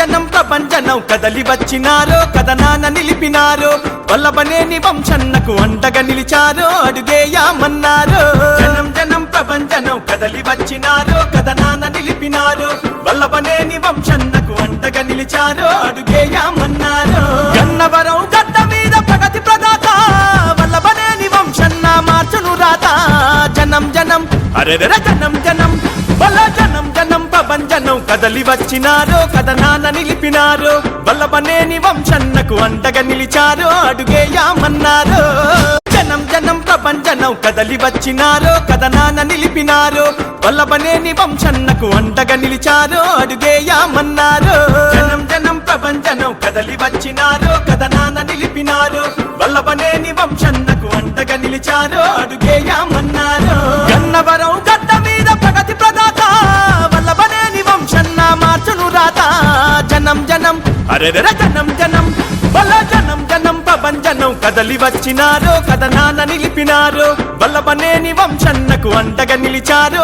జనం ప్రపంచనం కదలి వచ్చినారో కథనాన నిలిపినారో వల్లభనేని వంశన్నకు అండగా నిలిచారో అడుగేయామన్నారో జనం జనం ప్రపంచనం కదలి వచ్చినారో కథనాన నిలిపినారో వల్లభనేని వంశన్నకు అండగా నిలిచారో అడుగేయామన్నారో గన్నవరం గడ్డ మీద ప్రగతి ప్రదాత వల్లభనేని వంశన్న మార్చును రాత జనం జనం అరెరెర జనం జనం వల్ల జనం జనం ప్రపంచనం కదలి వచ్చినారో కథనాన నిలిపినారో వల్లభనేని వంశన్నకు అండగా నిలిచారో అడుగేయామన్నారో జనం జనం ప్రపంచనం కదలి వచ్చినారో కథనాన నిలిపినారో వల్లభనేని వంశన్నకు అండగా నిలిచారో అడుగేయామన్నారో జనం జనం ప్రపంచనం కదలి వచ్చినారో కథనాన నిలిపినారో వల్లభనేని వంశన్నకు అండగా నిలిచారో అడుగేయామన్నారో గన్నవరం గడ్డ మీద ప్రగతి ప్రదాత వల్లభనేని వంశన్న మార్చును రాత జనం జనం అరెరెర జనం జనం వల్ల జనం జనం ప్రపంచనం కదలి వచ్చినారో కథనాన నిలిపినారో వల్లభనేని వంశన్నకు అండగా నిలిచారో